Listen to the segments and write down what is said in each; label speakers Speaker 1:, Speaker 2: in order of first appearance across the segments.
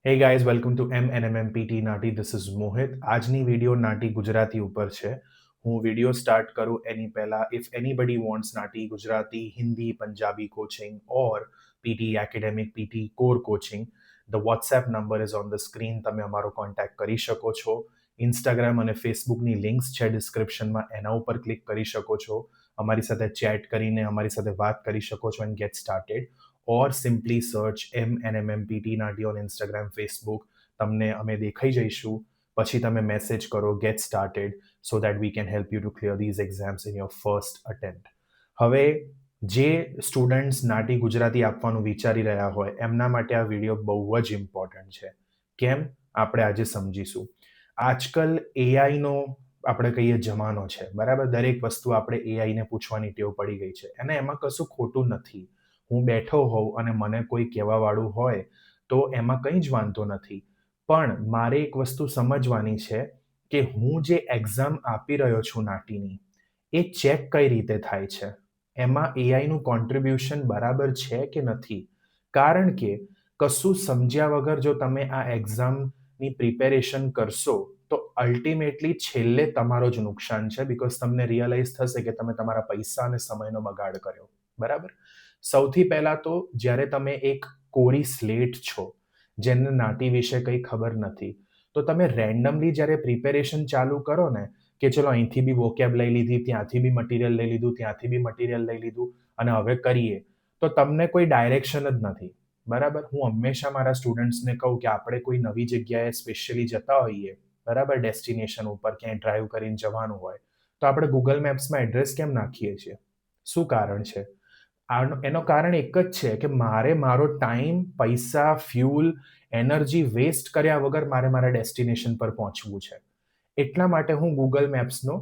Speaker 1: Hey guys, welcome to MNMMPT નાટી. This is મોહિત. આજની video નાટી Gujarati ઉપર છે. હું વિડીયો સ્ટાર્ટ કરું એની પહેલા if anybody wants નાટી Gujarati, Hindi, Punjabi coaching or PT academic, PT core coaching, the WhatsApp number is on the screen. તમે અમારો contact કરી શકો છો. ઇન્સ્ટાગ્રામ અને ફેસબુકની લિંક્સ છે ડિસ્ક્રિપ્શનમાં, એના ઉપર ક્લિક કરી શકો છો. અમારી સાથે ચેટ કરીને અમારી સાથે વાત કરી શકો છો and get started. or simply search MNMMPT નાટી on Instagram, Facebook. તમને અમે દેખાઈ જઈશું. પછી તમે મેસેજ કરો get started so that we can help you to clear these exams in your first attempt. હવે જે સ્ટુડન્ટ્સ નાટી ગુજરાતી આપવાનું વિચારી રહ્યા હોય એમના માટે આ વિડીયો બહુ જ ઇમ્પોર્ટન્ટ છે. કેમ? આપણે આજે સમજીશું. આજકાલ એઆઈનો આપણે કહીએ જમાનો છે, બરાબર? દરેક વસ્તુ આપણે એઆઈને પૂછવાની ટેવ પડી ગઈ છે અને એમાં કશું ખોટું નથી. હું બેઠો હોઉં અને મને કોઈ કહેવાવાળું હોય તો એમાં કંઈ જ વાંધો નથી. પણ મારે એક વસ્તુ સમજવાની છે કે હું જે એક્ઝામ આપી રહ્યો છું નાટીની, એ ચેક કઈ રીતે થાય છે? એમાં એઆઈનું કોન્ટ્રીબ્યુશન બરાબર છે કે નથી? કારણ કે કશું સમજ્યા વગર જો તમે આ એક્ઝામની પ્રિપેરેશન કરશો તો અલ્ટિમેટલી છેલ્લે તમારો જ નુકસાન છે, બિકોઝ તમને રિયલાઇઝ થશે કે તમે તમારા પૈસા અને સમયનો બગાડ કર્યો. બરાબર? સૌથી પહેલાં તો જ્યારે તમે એક કોરી સ્લેટ છો, જેને નાટી વિશે કંઈ ખબર નથી, તો તમે રેન્ડમલી જ્યારે પ્રિપેરેશન ચાલુ કરો ને કે ચલો અહીંથી બી વોકેબ લઈ લીધી, ત્યાંથી બી મટીરિયલ લઈ લીધું, ત્યાંથી બી મટીરિયલ લઈ લીધું અને હવે કરીએ, તો તમને કોઈ ડાયરેક્શન જ નથી. બરાબર? હું હંમેશા મારા સ્ટુડન્ટ્સને કહું કે આપણે કોઈ નવી જગ્યાએ સ્પેશિયલી જતા હોઈએ, બરાબર, ડેસ્ટિનેશન ઉપર ક્યાંય ડ્રાઈવ કરીને જવાનું હોય, તો આપણે ગૂગલ મેપ્સમાં એડ્રેસ કેમ નાખીએ છીએ? શું કારણ છે? એનું કારણ એક જ છે કે મારે મારો ટાઈમ, પૈસા, ફ્યુલ, એનર્જી વેસ્ટ કર્યા વગર મારે મારા ડેસ્ટિનેશન પર પહોંચવું છે. એટલા માટે હું ગૂગલ મેપ્સનો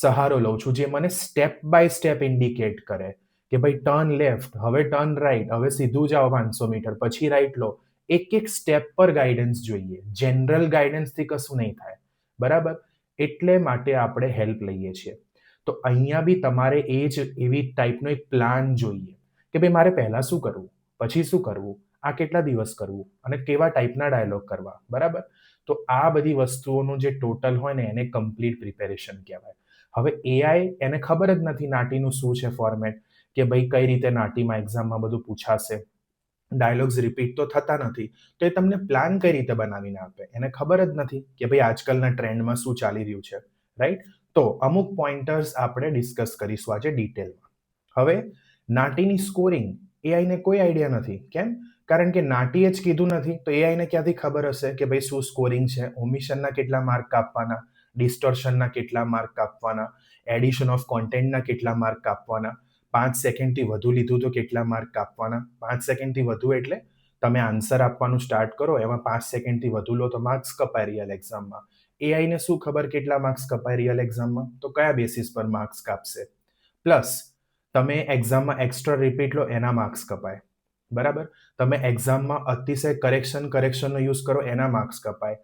Speaker 1: સહારો લઉં છું, જે મને સ્ટેપ બાય સ્ટેપ ઇન્ડિકેટ કરે કે ભાઈ ટર્ન લેફ્ટ, હવે ટર્ન રાઈટ, હવે સીધું જાઓ 500 મીટર, પછી રાઈટ લો. એક એક સ્ટેપ પર ગાઈડન્સ જોઈએ. જનરલ ગાઈડન્સથી કશું નહીં થાય. બરાબર? એટલે માટે આપણે હેલ્પ લઈએ છીએ. તો અહીંયા બી તમારે એવી ટાઈપનો એક પ્લાન જોઈએ કે ભાઈ મારે પહેલાં શું કરવું, પછી શું કરવું, આ કેટલા દિવસ કરવું અને કેવા ટાઈપના ડાયલોગ કરવા. બરાબર? તો આ બધી વસ્તુઓનું જે ટોટલ હોય ને એને કમ્પ્લીટ પ્રિપેરેશન કહેવાય. હવે એઆઈ એને ખબર જ નથી નાટીનું શું છે ફોર્મેટ, કે ભાઈ કઈ રીતે નાટીમાં એક્ઝામમાં બધું પૂછાશે. ડાયલોગ્સ રિપીટ તો થતા નથી, તો એ તમને પ્લાન કઈ રીતે બનાવીને આપે? એને ખબર જ નથી કે ભાઈ આજકાલના ટ્રેન્ડમાં શું ચાલી રહ્યું છે. રાઈટ? તો અમુક પોઈન્ટર્સ આપણે ડિસ્કસ કરીશું આજે ડિટેલમાં. હવે નાટીની સ્કોરિંગ એઆઈને કોઈ આઈડિયા નથી. કેમ? કારણ કે નાટીએ જ કીધું નથી, તો એઆઈને ક્યાંથી ખબર હશે કે ભાઈ શું સ્કોરિંગ છે? ઓમિશનના કેટલા માર્ક કાપવાના, ડિસ્ટોર્શનના કેટલા માર્ક કાપવાના, એડિશન ઓફ કોન્ટેન્ટના કેટલા માર્ક કાપવાના, 5 સેકન્ડથી વધુ લીધું તો કેટલા માર્ક કાપવાના. 5 સેકન્ડથી વધુ એટલે તમે આન્સર આપવાનું સ્ટાર્ટ કરો, એમાં 5 સેકન્ડથી વધુ લો તો માર્ક્સ કપાય રિયલ એક્ઝામમાં. એઆઈને શું ખબર કેટલા માર્ક્સ કપાય રિયલ એક્ઝામમાં? તો કયા બેસિસ પર માર્ક્સ કાપશે? પ્લસ તમે એક્ઝામમાં એક્સ્ટ્રા રિપીટ લો એના માર્ક્સ કપાય. બરાબર? તમે એક્ઝામમાં અતિશય કરેક્શનનો યુઝ કરો એના માર્ક્સ કપાય.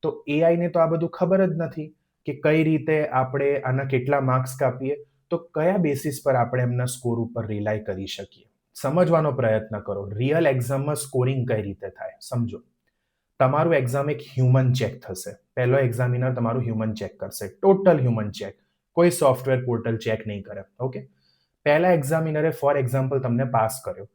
Speaker 1: તો એઆઈને તો આ બધું ખબર જ નથી કે કઈ રીતે આપણે આના કેટલા માર્ક્સ કાપીએ, તો કયા બેસિસ પર આપણે એમના સ્કોર ઉપર રિલાય કરી શકીએ. સમજવાનો પ્રયત્ન કરો. રિયલ એક્ઝામમાં સ્કોરિંગ કઈ રીતે થાય સમજો. તમારું એક્ઝામ એક હ્યુમન ચેક થશે. પહેલો એક્ઝામિનર તમારું હ્યુમન ચેક કરશે, ટોટલ હ્યુમન ચેક. કોઈ સોફ્ટવેર પોર્ટલ ચેક નહીં કરે. ઓકે? પહેલા એક્ઝામિનરે ફોર એક્ઝામ્પલ તમને પાસ કર્યો,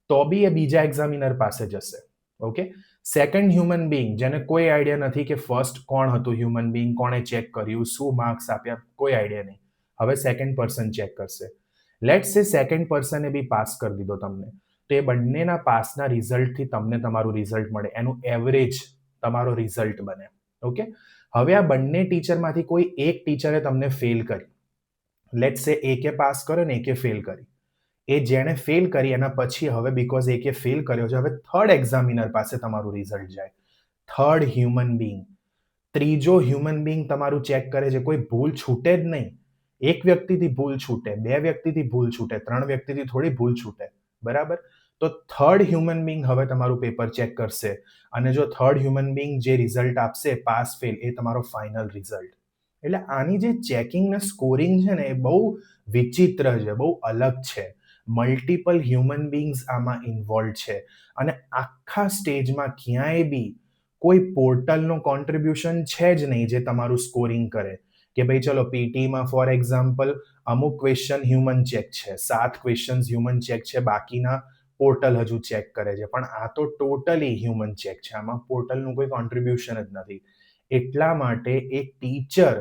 Speaker 1: તો બી એ બીજા એક્ઝામિનર પાસે જશે. ઓકે? સેકન્ડ હ્યુમન બિંગ, જેને કોઈ આઈડિયા નથી કે ફર્સ્ટ કોણ હતું હ્યુમન બિંગ, કોણે ચેક કર્યું, શું માર્ક્સ આપ્યા, કોઈ આઈડિયા નહીં. હવે સેકન્ડ પર્સન ચેક કરશે. લેટ્સ સે સેકન્ડ પર્સને બી પાસ કરી દીધો તમને, તો એ બંનેના પાસના રિઝલ્ટથી તમને તમારું રિઝલ્ટ મળે, એનું એવરેજ તમારો રિઝલ્ટ બને. ઓકે? હવે આ બંને ટીચરમાંથી કોઈ એક ટીચરે તમને ફેલ કરી. લેટ્સ સે એકે પાસ કર્યો ને એકે ફેલ કરી. એ જેણે ફેલ કરી એના પછી હવે બિકોઝ એકે ફેલ કર્યો છે, હવે થર્ડ એક્ઝામિનર પાસે તમારું રિઝલ્ટ જાય. થર્ડ હ્યુમન બિંગ, ત્રીજો હ્યુમન બિંગ તમારું ચેક કરે છે. કોઈ ભૂલ છૂટે જ નહીં. એક વ્યક્તિથી ભૂલ છૂટે, 2 વ્યક્તિથી ભૂલ છૂટે, 3 વ્યક્તિથી થોડી ભૂલ છૂટે. બરાબર? તો થર્ડ હ્યુમન બિંગ હવે તમારું પેપર ચેક કરશે અને જો થર્ડ હ્યુમન બિંગ જે રિઝલ્ટ આપશે પાસ ફેલ, એ તમારો ફાઇનલ રિઝલ્ટ. એટલે આની જે ચેકિંગ ને સ્કોરિંગ છે ને એ બહુ વિચિત્ર છે, બહુ અલગ છે. મલ્ટિપલ હ્યુમન બિંગ્સ આમાં ઇન્વોલ્વ છે અને આખા સ્ટેજમાં ક્યાંય બી કોઈ પોર્ટલનું કોન્ટ્રીબ્યુશન છે જ નહીં જે તમારું સ્કોરિંગ કરે કે ભાઈ ચલો પીટીમાં ફોર એક્ઝામ્પલ અમુક ક્વેશ્ચન હ્યુમન ચેક છે, 7 ક્વેશ્ચન હ્યુમન ચેક છે, બાકીના પોર્ટલ હજુ ચેક કરે છે, પણ આ તો ટોટલી હ્યુમન ચેક છે, આમાં પોર્ટલનું કોઈ કોન્ટ્રીબ્યુશન જ નથી. એટલા માટે એક ટીચર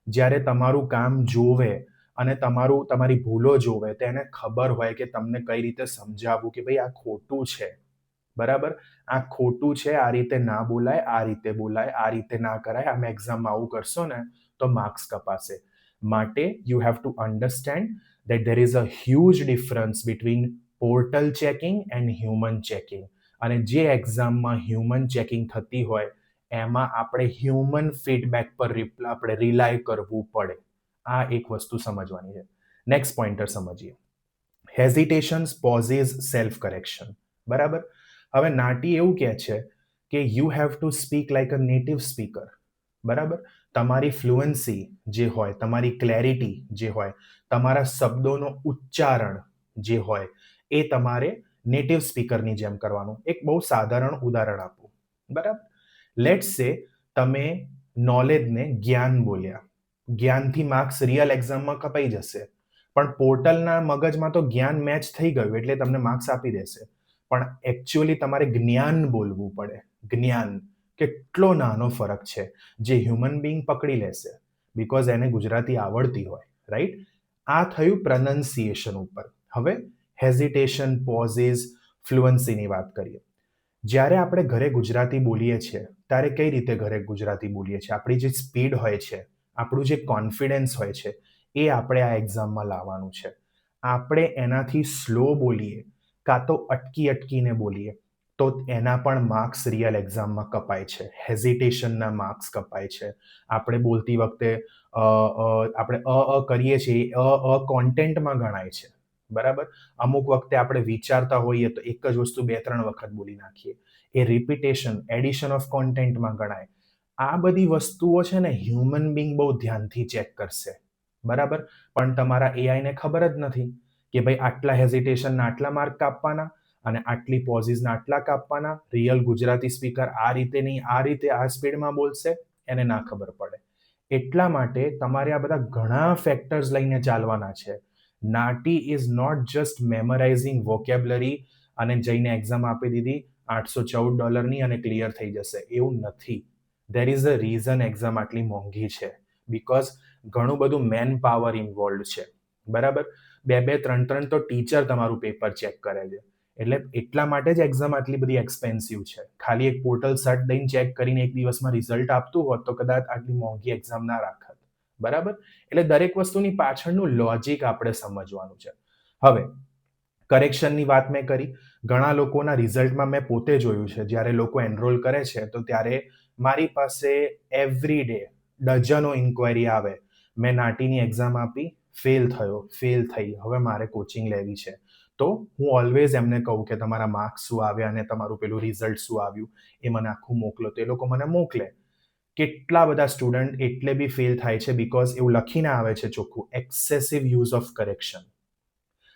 Speaker 1: જ્યારે તમારું કામ જોવે અને તમારી ભૂલો જોવે તેને ખબર હોય કે તમને કઈ રીતે સમજાવવું કે ભાઈ આ ખોટું છે, બરાબર, આ ખોટું છે, આ રીતે ના બોલાય, આ રીતે બોલાય, આ રીતે ના કરાય, આમ એક્ઝામમાં આવું કરશો ને તો માર્ક્સ કપાશે. માટે you have to understand that there is a huge difference between portal checking and human checking. અને જે એક્ઝામમાં હ્યુમન ચેકિંગ થતી હોય એમાં આપણે હ્યુમન ફીડબેક પર આપણે રિલાય કરવું પડે. આ એક વસ્તુ સમજવાની છે. નેક્સ્ટ પોઈન્ટર સમજીએ. હેઝિટેશન્સ, પોઝિસ, સેલ્ફ કરેક્શન. બરાબર. હવે નાટી એવું કહે છે કે you have to speak like a native speaker. બરાબર. તમારી ફ્લુઅન્સી જે હોય, તમારી ક્લેરિટી જે હોય, તમારા શબ્દોનો ઉચ્ચારણ જે હોય એ તમારે નેટિવ સ્પીકરની જેમ કરવાનું. એક બહુ સાધારણ ઉદાહરણ આપું. બરાબર. લેટ્સ સે તમે નોલેજને જ્ઞાન બોલ્યા, જ્ઞાનથી માર્ક્સ રિયલ એક્ઝામમાં કપાઈ જશે, પણ પોર્ટલના મગજમાં તો જ્ઞાન મેચ થઈ ગયું એટલે તમને માર્ક્સ આપી દેશે. પણ એકચ્યુઅલી તમારે જ્ઞાન બોલવું પડે. જ્ઞાન કેટલો નાનો ફરક છે જે હ્યુમન બીંગ પકડી લેશે બીકોઝ એને ગુજરાતી આવડતી હોય, રાઈટ? આ થયું પ્રનન્સિએશન ઉપર. હવે હેઝિટેશન, પોઝિસ, ફ્લુઅન્સીની વાત કરીએ. જ્યારે આપણે ઘરે ગુજરાતી બોલીએ છીએ ત્યારે કઈ રીતે ઘરે ગુજરાતી બોલીએ છીએ? આપણી જે સ્પીડ હોય છે, આપણું જે કોન્ફિડન્સ હોય છે એ આપણે આ એક્ઝામમાં લાવવાનું છે. આપણે એનાથી સ્લો બોલીએ કાં તો અટકીને બોલીએ તો એના પણ માર્ક્સ રિયલ એક્ઝામમાં કપાય છે. હેઝિટેશનના માર્ક્સ કપાય છે. આપણે બોલતી વખતે આપણે કરીએ છીએ, કોન્ટેન્ટમાં ગણાય છે. બરાબર. અમુક વખતે આપણે વિચારતા હોઈએ તો એક જ વસ્તુ 2-3 વખત બોલી નાખીએ. એ રિપીટેશન, એડિશન ઓફ કોન્ટેન્ટમાં ગણાય. આ બધી વસ્તુઓ છે ને હ્યુમન બીંગ બહુ ધ્યાનથી ચેક કરશે. બરાબર. પણ તમારા એઆઈને ખબર જ નથી કે ભાઈ આટલા હેઝિટેશનના આટલા માર્ક કાપવાના અને આટલી પોઝિસના આટલા કાપવાના. રિયલ ગુજરાતી સ્પીકર આ રીતે નહીં, આ રીતે આ સ્પીડમાં બોલશે, એને ના ખબર પડે. એટલા માટે તમારે આ બધા ઘણા ફેક્ટર્સ લઈને ચાલવાના છે. નાટી ઇઝ નોટ જસ્ટ મેમરાઇઝિંગ વોકેબ્લરી અને જઈને એક્ઝામ આપી દીધી $814 અને ક્લિયર થઈ જશે, એવું નથી. There is a reason exam આટલી મોંઘી છે બીકોઝ ઘણું બધું મેન પાવર ઇન્વોલ્વ છે. બરાબર. 2-3 તો ટીચર તમારું પેપર ચેક કરે છે. એટલે એટલા માટે જ એક્ઝામ આટલી બધી એક્સપેન્સિવ છે. ખાલી એક પોર્ટલ સર્ટ દઈને ચેક કરીને એક દિવસમાં રિઝલ્ટ આપતું હોત તો કદાચ આટલી મોંઘી એક્ઝામ ના રાખત. બરાબર. એટલે દરેક વસ્તુની પાછળનું લોજિક આપણે સમજવાનું છે. હવે કરેક્શનની વાત મેં કરી. ઘણા લોકોના રિઝલ્ટમાં મેં પોતે જોયું છે જ્યારે લોકો એનરોલ કરે છે તો ત્યારે મારી પાસે એવરી ડે ડઝનો ઇન્ક્વાયરી આવે. મેં નાટીની એક્ઝામ આપી, ફેલ થયો, ફેલ થઈ, હવે મારે કોચિંગ લેવી છે. તો હું ઓલવેઝ એમને કહું કે તમારા માર્ક્સ શું આવ્યા અને તમારું પેલું રિઝલ્ટ શું આવ્યું એ મને આખું મોકલો. તો એ લોકો મને મોકલે. કેટલા બધા સ્ટુડન્ટ એટલે બી ફેલ થાય છે બીકોઝ એવું લખીને આવે છે ચોખ્ખું, એક્સેસિવ યુઝ ઓફ કરેક્શન.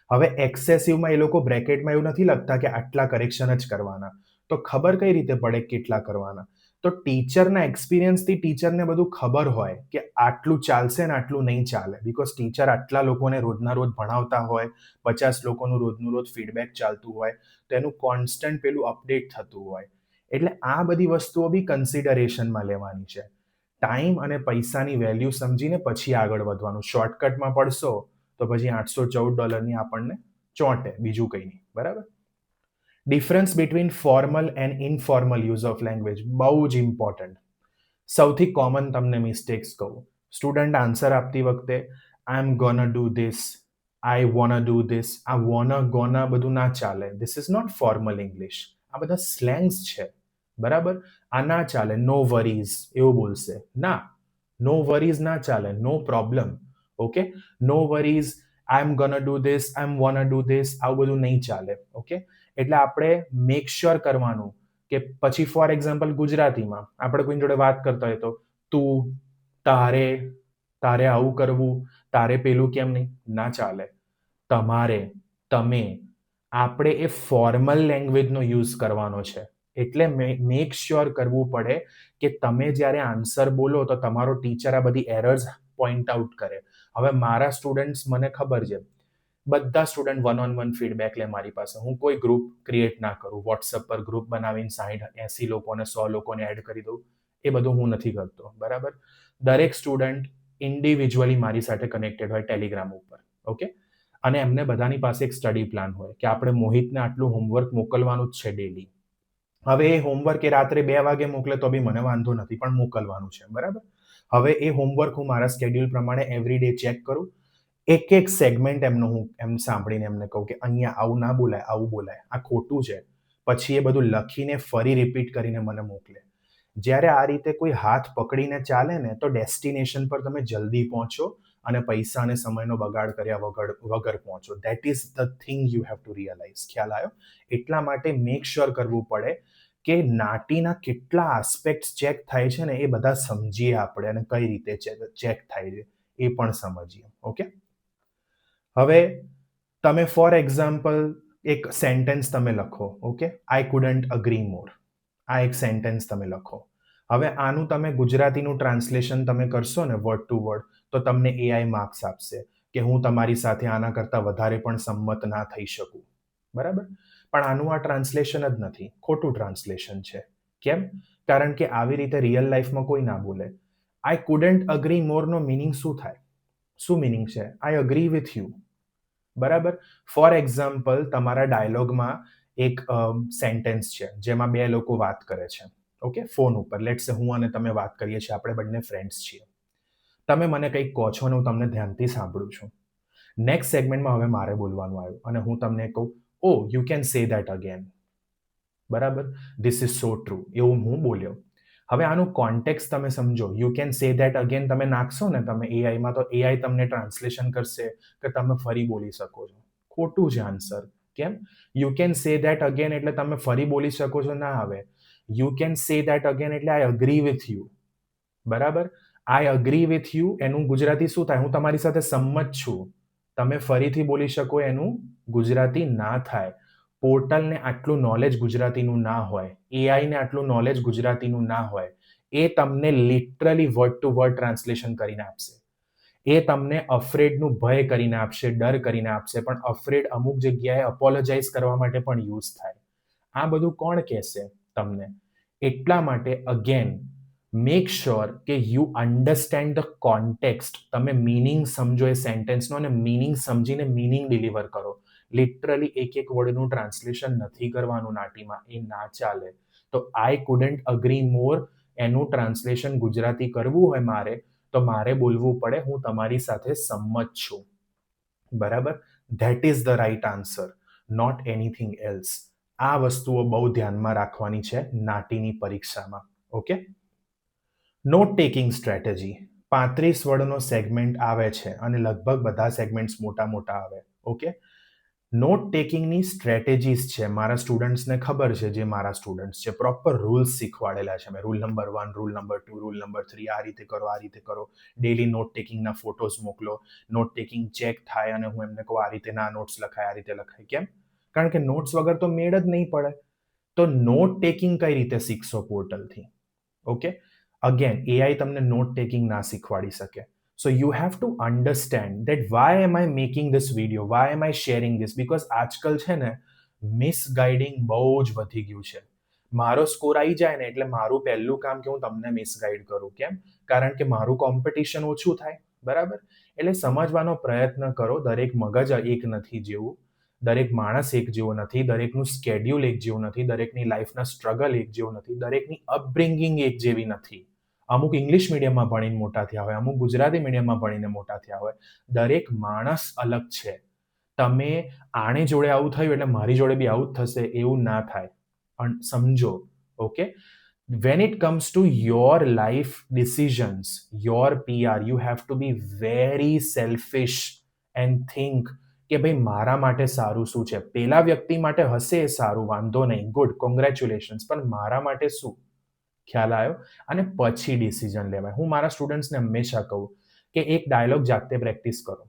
Speaker 1: હવે એક્સેસિવમાં એ લોકો બ્રેકેટમાં એવું નથી લખતા કે આટલા કરેક્શન જ કરવાના. તો ખબર કઈ રીતે પડે કેટલા કરવાના? તો ટીચરના એક્સપિરિયન્સથી ટીચરને બધું ખબર હોય કે આટલું ચાલશે ને આટલું નહીં ચાલે બીકોઝ ટીચર આટલા લોકોને રોજના રોજ ભણાવતા હોય, 50 લોકોનું રોજનું રોજ ફીડબેક ચાલતું હોય તો એનું કોન્સ્ટન્ટ પેલું અપડેટ થતું હોય. એટલે આ બધી વસ્તુઓ બી કન્સિડરેશનમાં લેવાની છે. ટાઈમ અને પૈસાની વેલ્યુ સમજીને પછી આગળ વધવાનું. શોર્ટકટમાં પડશો તો પછી $814 આપણને ચોંટે, બીજું કંઈ નહીં. બરાબર. Difference between formal and informal use of language બહુ જ ઇમ્પોર્ટન્ટ. સૌથી કોમન તમને મિસ્ટેક્સ કહું. સ્ટુડન્ટ આન્સર આપતી વખતે I am gonna do this, I wanna do this, આ વોના ગોના બધું ના ચાલે. This is not formal English. આ બધા સ્લેંગ્સ છે. બરાબર. આ ના ચાલે. નો વરીઝ એવું બોલશે. ના, નો વરીઝ ના ચાલે. No problem. Okay. No worries, I am gonna do this, I am wanna do this, આવું બધું નહીં ચાલે. ઓકે. એટલે આપણે મેક શ્યોર કરવાનું કે પછી ફોર એક્ઝામ્પલ ગુજરાતીમાં આપણે કોઈની જોડે વાત કરતા હોય તો તું, તારે, તારે આવું કરવું, તારે પેલું કેમ નહીં, ના ચાલે. તમારે, તમે, આપણે એ ફોર્મલ લેંગ્વેજનો યુઝ કરવાનો છે. એટલે મેક શ્યોર કરવું પડે કે તમે જ્યારે આન્સર બોલો તો તમારો ટીચર આ બધી એરર્સ પોઈન્ટ આઉટ કરે. હવે મારા સ્ટુડન્ટ્સ મને ખબર છે, બધા student one on one feedback લે મારી પાસે. હું કોઈ ગ્રુપ ક્રિએટ ના કરું, વોટ્સઅપ પર ગ્રુપ બનાવીને 60-80 લોકોને 100 લોકોને એડ કરી દઉં. એ બધું હું નથી કરતો, બરાબર. દરેક સ્ટુડન્ટ ઇન્ડિવિજ્યુઅલી મારી સાથે કનેક્ટેડ હોય ટેલિગ્રામ ઉપર, ઓકે. અને એમને બધાની પાસે એક સ્ટડી પ્લાન હોય કે આપણે મોહિતને આટલું હોમવર્ક મોકલવાનું જ છે ડેલી. હવે એ હોમવર્ક એ રાત્રે 2 વાગે મોકલે તો બી મને વાંધો નથી, પણ મોકલવાનું છે, બરાબર. હવે એ હોમવર્ક હું મારા સ્કેડ્યુલ પ્રમાણે એવરી ડે ચેક કરું. એક એક સેગમેન્ટ એમનો હું એમ સાંભળીને એમને કહું કે અહીંયા આવું ના બોલાય, આવું બોલાય, આ ખોટું છે. પછી એ બધું લખીને ફરી રિપીટ કરીને મને મોકલે. જ્યારે આ રીતે કોઈ હાથ પકડીને ચાલે ને તો ડેસ્ટિનેશન પર તમે જલ્દી પહોંચો અને પૈસા અને સમયનો બગાડ કર્યા વગર પહોંચો. That is the thing you have to realise. ખ્યાલ આવ્યો? એટલા માટે મેક શ્યોર કરવું પડે કે નાટીના કેટલા આસ્પેક્ટ ચેક થાય છે ને એ બધા સમજીએ આપણે, અને કઈ રીતે ચેક થાય છે એ પણ સમજીએ. ઓકે. હવે તમે ફોર એક્ઝામ્પલ એક સેન્ટેન્સ તમે લખો, ઓકે, આઈ કુડન્ટ અગ્રી મોર. આ એક સેન્ટેન્સ તમે લખો. હવે આનું તમે ગુજરાતીનું ટ્રાન્સલેશન તમે કરશો ને વર્ડ ટુ વર્ડ, તો તમને એઆઈ માર્ક્સ આપશે કે હું તમારી સાથે આના કરતાં વધારે પણ સંમત ના થઈ શકું, બરાબર. પણ આનું આ ટ્રાન્સલેશન જ નથી, ખોટું ટ્રાન્સલેશન છે. કેમ? કારણ કે આવી રીતે રિયલ લાઈફમાં કોઈ ના બોલે. આઈ કુડન્ટ અગ્રી મોરનો મિનિંગ શું થાય? શું મિનિંગ છે? આઈ અગ્રી વિથ યુ, બરાબર. ફોર એક્ઝામ્પલ તમારા ડાયલોગમાં એક સેન્ટેન્સ છે જેમાં બે લોકો વાત કરે છે, ઓકે, ફોન ઉપર. લેટ્સ સે હું અને તમે વાત કરીએ છીએ, આપણે બંને ફ્રેન્ડ્સ છીએ. તમે મને કંઈક કહો છો અને હું તમને ધ્યાનથી સાંભળું છું. નેક્સ્ટ સેગમેન્ટમાં હવે મારે બોલવાનું આવ્યું અને હું તમને કહું, oh you can say that again, બરાબર. ધીસ ઇઝ સો ટ્રુ, એવું હું બોલ્યો. હવે આનું કોન્ટેક્સ તમે સમજો. You can say that again તમે નાખશો ને તમે એઆઈમાં, તો એઆઈ તમને ટ્રાન્સલેશન કરશે કે તમે ફરી બોલી શકો છો. ખોટું છે આન્સર. કેમ? You can say that again એટલે તમે ફરી બોલી શકો છો ના આવે. You can say that again એટલે આઈ અગ્રી વિથ યુ, બરાબર. આઈ અગ્રી વિથ યુ એનું ગુજરાતી શું થાય? હું તમારી સાથે સંમત છું. તમે ફરીથી બોલી શકો એનું ગુજરાતી ના થાય. પોર્ટલને આટલું નોલેજ ગુજરાતીનું ના હોય, એઆઈને આટલું નોલેજ ગુજરાતીનું ના હોય. એ તમને literally word to word translation કરીને આપશે. એ તમને અફ્રેડનું ભય કરીને આપશે, ડર કરીને આપશે, પણ અફ્રેડ અમુક જગ્યાએ અપોલોજાઇઝ કરવા માટે પણ યુઝ થાય. આ બધું કોણ કહેશે તમને? એટલા માટે અગેન મેક શ્યોર કે યુ અન્ડરસ્ટેન્ડ ધ કોન્ટેક્સ્ટ. તમે મિનિંગ સમજો એ સેન્ટેન્સનો અને મિનિંગ સમજીને મિનિંગ ડિલિવર કરો. લિટરલી એક એક વર્ડનું ટ્રાન્સલેશન નથી કરવાનું નાટીમાં, એ ના ચાલે. તો આઈ કુડન્ટ અગ્રી મોર એનું ટ્રાન્સલેશન ગુજરાતી કરવું હોય મારે, તો મારે બોલવું પડે હું તમારી સાથે સંમત છું, બરાબર. That is the right answer, not anything else. આ વસ્તુઓ બહુ ધ્યાનમાં રાખવાની છે નાટીની પરીક્ષામાં. ઓકે. Not taking strategy. 35 વર્ડનો સેગમેન્ટ આવે છે અને લગભગ બધા સેગમેન્ટ્સ મોટા મોટા આવે, ઓકે. નોટ ટેકિંગની સ્ટ્રેટેજીસ છે. મારા સ્ટુડન્ટ્સને ખબર છે, જે મારા સ્ટુડન્ટ્સ છે, પ્રોપર રૂલ્સ શીખવાડેલા છે મેં. Rule number 1, rule number 2, rule number 3, આ રીતે કરો, આ રીતે કરો. ડેલી નોટ ટેકિંગના ફોટોઝ મોકલો. નોટ ટેકિંગ ચેક થાય અને હું એમને કહું આ રીતે ના નોટ્સ લખાય, આ રીતે લખાય. કેમ? કારણ કે નોટ્સ વગર તો મેળ જ નહીં પડે. તો નોટ ટેકિંગ કઈ રીતે શીખશો પોર્ટલથી? ઓકે. અગેન એઆઈ તમને નોટ ટેકિંગ ના શીખવાડી શકે. So you have to understand that why am I making this video? Why am I sharing this? Because આજકાલ છે ને મિસગાઈડિંગ બહુ જ વધી ગયું છે. મારો સ્કોર આવી જાય ને એટલે મારું પહેલું કામ કે હું તમને મિસગાઈડ કરું. કેમ? કારણ કે મારું કોમ્પિટિશન ઓછું થાય, બરાબર. એટલે સમજવાનો પ્રયત્ન કરો. દરેક મગજ એક નથી જેવું, દરેક માણસ એક જેવો નથી, દરેકનું સ્કેડ્યુલ એક જેવું નથી, દરેકની લાઈફના સ્ટ્રગલ એક જેવું નથી, દરેકની અપબ્રિંગિંગ એક જેવી નથી. અમુક ઇંગ્લિશ મીડિયમમાં ભણીને મોટા થયા હોય, અમુક ગુજરાતી મીડિયમમાં ભણીને મોટા થયા હોય. દરેક માણસ અલગ છે. તમે આની જોડે આવું થયું એટલે મારી જોડે બી આવું જ થશે એવું ના થાય. સમજો, okay. When it comes to your life decisions, your PR, you have to be very selfish and think કે ભાઈ મારા માટે સારું શું છે. પેલા વ્યક્તિ માટે હશે સારું, વાંધો નહીં, ગુડ, કોંગ્રેચ્યુલેશન્સ, પણ મારા માટે શું? ખ્યાલ આવ્યો? અને પછી ડિસિઝન લેવાય. હું મારા સ્ટુડન્ટ્સને હંમેશા કહું કે એક ડાયલોગ જાતે પ્રેક્ટિસ કરો,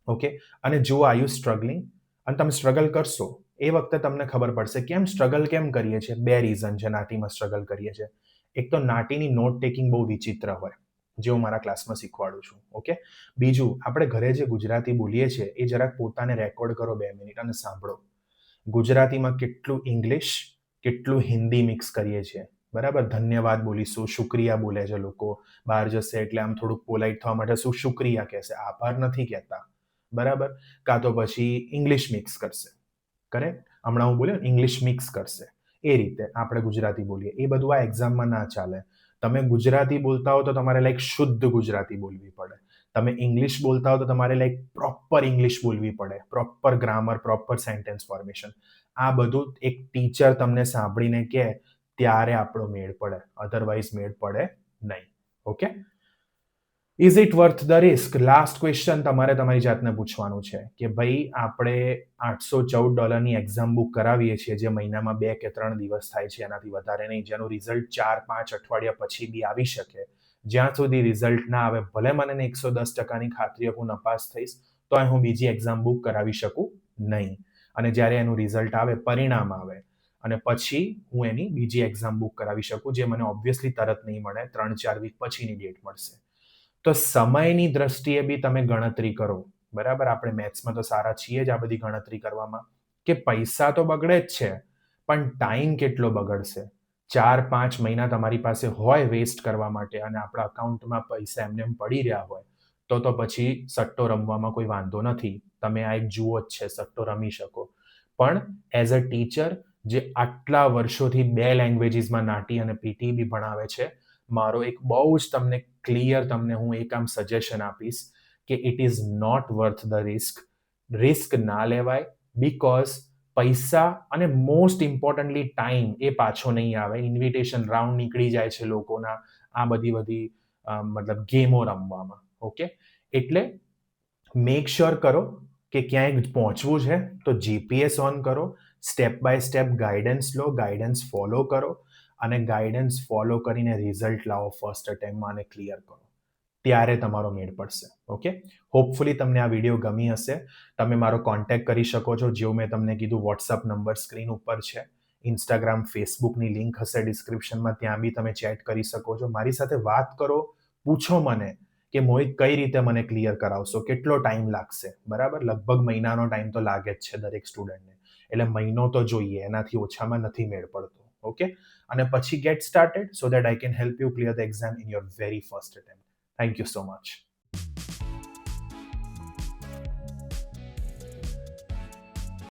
Speaker 1: ઓકે. અને જો આર યુ સ્ટ્રગલિંગ, અને તમે સ્ટ્રગલ કરશો, એ વખતે તમને ખબર પડશે કેમ સ્ટ્રગલ કેમ કરીએ છીએ. 2 રીઝન છે નાટીમાં સ્ટ્રગલ કરીએ છીએ. એક તો નાટીની નોટ ટેકિંગ બહુ વિચિત્ર હોય, જે હું મારા ક્લાસમાં શીખવાડું છું. ઓકે. બીજું, આપણે ઘરે જે ગુજરાતી બોલીએ છીએ એ જરાક પોતાને રેકોર્ડ કરો 2 મિનિટ અને સાંભળો. ગુજરાતીમાં કેટલું ઇંગ્લિશ, કેટલું હિન્દી મિક્સ કરીએ છીએ. બરાબર? ધન્યવાદ બોલીશું, શુક્રિયા બોલે છે લોકો. બહાર જશે એટલે આમ થોડુંક પોલાઇટ થવા માટે શું શુક્રિયા કહેશે, આભાર નથી કહેતા. બરાબર? કાં તો પછી ઇંગ્લિશ મિક્સ કરશે. કરેક્ટ? હમણાં હું બોલ્યો ઇંગ્લિશ મિક્સ કરશે. એ રીતે આપણે ગુજરાતી બોલીએ. એ બધું આ એક્ઝામમાં ના ચાલે. તમે ગુજરાતી બોલતા હો તો તમારે લાઈક શુદ્ધ ગુજરાતી બોલવી પડે. તમે ઇંગ્લિશ બોલતા હો તો તમારે લાઈક પ્રોપર ઇંગ્લિશ બોલવી પડે. Proper grammar, proper sentence formation. આ બધું એક ટીચર તમને સાંભળીને કહે ત્યારે આપણો મેળ પડે. અધરવાઇઝ મેળ પડે નહીં. Okay? Is it worth the risk? Last question તમારે તમારી જાતને પૂછવાનું છે કે ભાઈ આપણે $814 એક્ઝામ બુક કરાવીએ છીએ, જે મહિનામાં 2 કે 3 દિવસ થાય છે, એનાથી વધારે નહીં, જેનું રિઝલ્ટ 4-5 અઠવાડિયા પછી બી આવી શકે. જ્યાં સુધી રિઝલ્ટ ના આવે, ભલે મને 110%ની ખાતરી હું નપાસ થઈશ, તો હું બીજી એક્ઝામ બુક કરાવી શકું નહીં. અને જ્યારે એનું રિઝલ્ટ આવે, પરિણામ આવે, અને પછી હું એની બીજી એક્ઝામ બુક કરાવી શકું, જે મને ઓબ્વિયસલી તરત નહીં મળે, 3-4 વીક પછીની ડેટ મળશે. તો સમયની દ્રષ્ટિએ બી તમે ગણતરી કરો. બરાબર? આપણે મેથ્સમાં તો સારા છીએ જ આ બધી ગણતરી કરવામાં, કે પૈસા તો બગડે જ છે, પણ ટાઈમ કેટલો બગડશે. 4-5 મહિના તમારી પાસે હોય વેસ્ટ કરવા માટે, અને આપણા અકાઉન્ટમાં પૈસા એમને એમ પડી રહ્યા હોય, તો પછી સટ્ટો રમવામાં કોઈ વાંધો નથી. તમે આ એક જુઓ જ છે, સટ્ટો રમી શકો. પણ એઝ અ ટીચર જે આટલા વર્ષોથી 2 લેંગ્વેજીસમાં નાટી અને પીટી બી ભણાવે છે, મારો એક બહુ જ તમને હું એક આમ સજેશન આપીશ કે it is not worth the risk. Risk ના લેવાય, બીકોઝ પૈસા અને મોસ્ટ ઇમ્પોર્ટન્ટલી ટાઈમ એ પાછો નહીં આવે. ઇન્વિટેશન રાઉન્ડ નીકળી જાય છે લોકોના આ બધી મતલબ ગેમો રમવામાં. ઓકે? એટલે મેક શ્યોર કરો કે ક્યાંય પહોંચવું છે તો જીપીએસ ઓન કરો, સ્ટેપ બાય સ્ટેપ ગાઈડન્સ લો, ગાઈડન્સ ફોલો કરો, અને ગાઈડન્સ ફોલો કરીને રિઝલ્ટ લાવો ફર્સ્ટ અટેમ્પમાં અને ક્લિયર કરો. ત્યારે તમારો મેળ પડશે. ઓકે? હોપફુલી તમને આ વિડીયો ગમી હશે. તમે મારો કોન્ટેક્ટ કરી શકો છો, જેવું મેં તમને કીધું વોટ્સઅપ નંબર સ્ક્રીન ઉપર છે. ઇન્સ્ટાગ્રામ, ફેસબુકની લિંક હશે ડિસ્ક્રિપ્શનમાં, ત્યાં બી તમે ચેટ કરી શકો છો. મારી સાથે વાત કરો, પૂછો મને કે મોહિત કઈ રીતે મને ક્લિયર કરાવશો, કેટલો ટાઈમ લાગશે. બરાબર? લગભગ મહિનાનો ટાઈમ તો લાગે જ છે દરેક સ્ટુડન્ટને. એટલે મહિનો તો જોઈએ, એનાથી ઓછામાં નથી મેળ પડતો. ઓકે? અને પછી gate started so that I can help you clear the exam in your very first attempt. Thank you so much.